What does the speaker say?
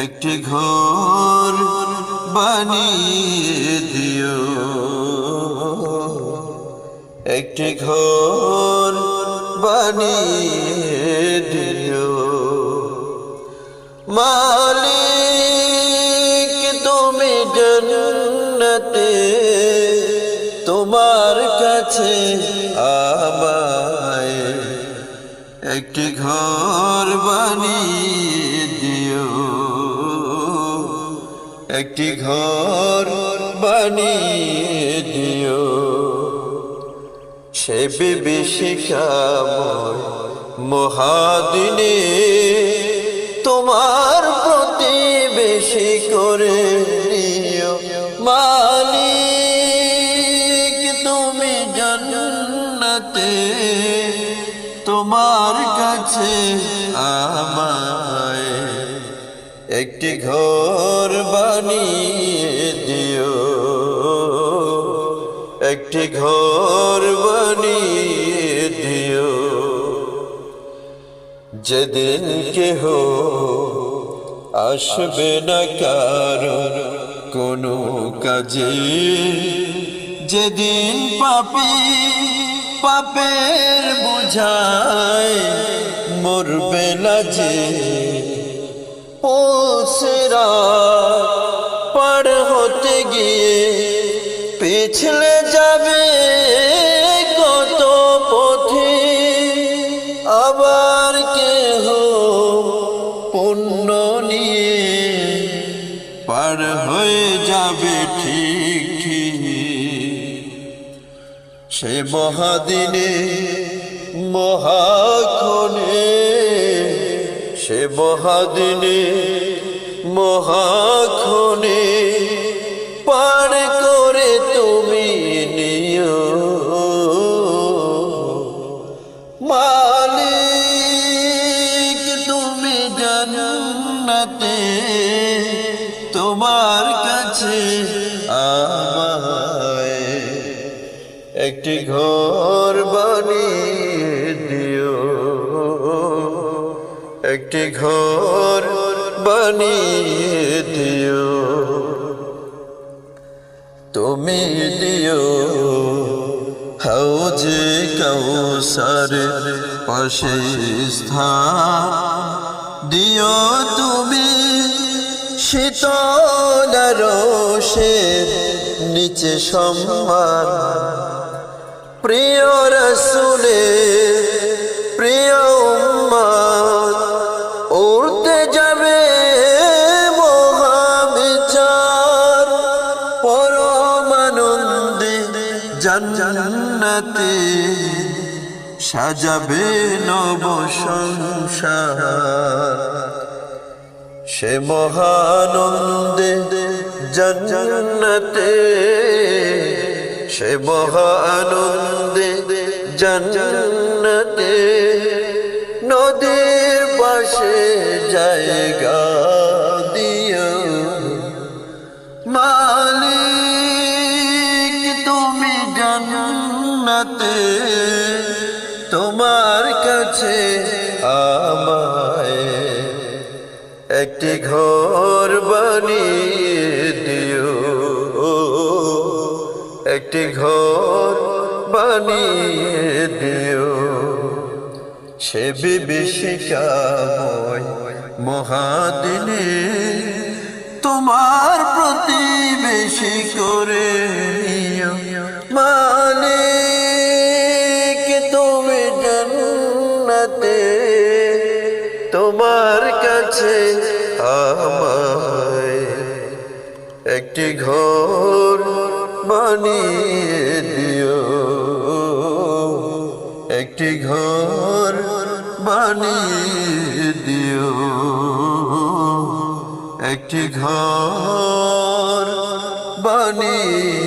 একটি ঘর বানিয়ে দিও, একটি ঘর বানিয়ে দিও। মালিক তুমি জান্নাতে তোমার কাছে আমায় একটি ঘর বানিয়ে দিও, একটি ঘর বানিয়ে দিও। সে বিভীষিকাময় মহাদিনে তোমার প্রতিবেশী করে নিও। মালিক তুমি জান্নাতে তোমার কাছে আমায় একটি ঘর বানিয়ে দিও, একটি ঘর বানিয়ে দিও। যেদিন কেহ আসবে না কারো কোনো কাজে, যেদিন পাপী পাপের বোঝায় মরবে না যে, পৌঁছেরা পার হতে গিয়ে পিছলে যাবে কত পথে। আবার কেহ পুণ্য নিয়ে পার হয়ে যাবে ঠিক ঠিক। সে মহাদিনে মহাক্ষণে, সে মহাদিনে মহাক্ষণে পার করে তুমি নিও। মালিক তুমি জান্নাতে তোমার কাছে আমায় একটি ঘর বানিয়ে দিও, একটি ঘর বানিয়ে দিও। তুমি দিও হাউজে কাউসারের পাশে স্থান, দিও তুমি শীতল রোষের নিচে সম্মান। প্রিয় রাসূলের প্রিয় উম্মত উড়তে যাবে মহাবিচার, পরম আনন্দে জান্নাতে সাজাবে নব সংসার। সে মহানন্দে জান্নাতে, সে মহানন্দে জান্নাতে নদীর পাশে জায়গা দিও। মালিক তুমি জান্নাতে তোমার কাছে আমায় একটি ঘর বানিয়ে দিও, একটি ঘর বানিয়ে দিও। সে বিভীষিকাময় মহাদিনে তোমার প্রতিবেশী করে নিও। মালিক তুমি জান্নাতে তোমার কাছে আমায় একটি ঘর বানিয়ে দিও, একটি ঘর বানিয়ে দিও, একটি ঘর বানিয়ে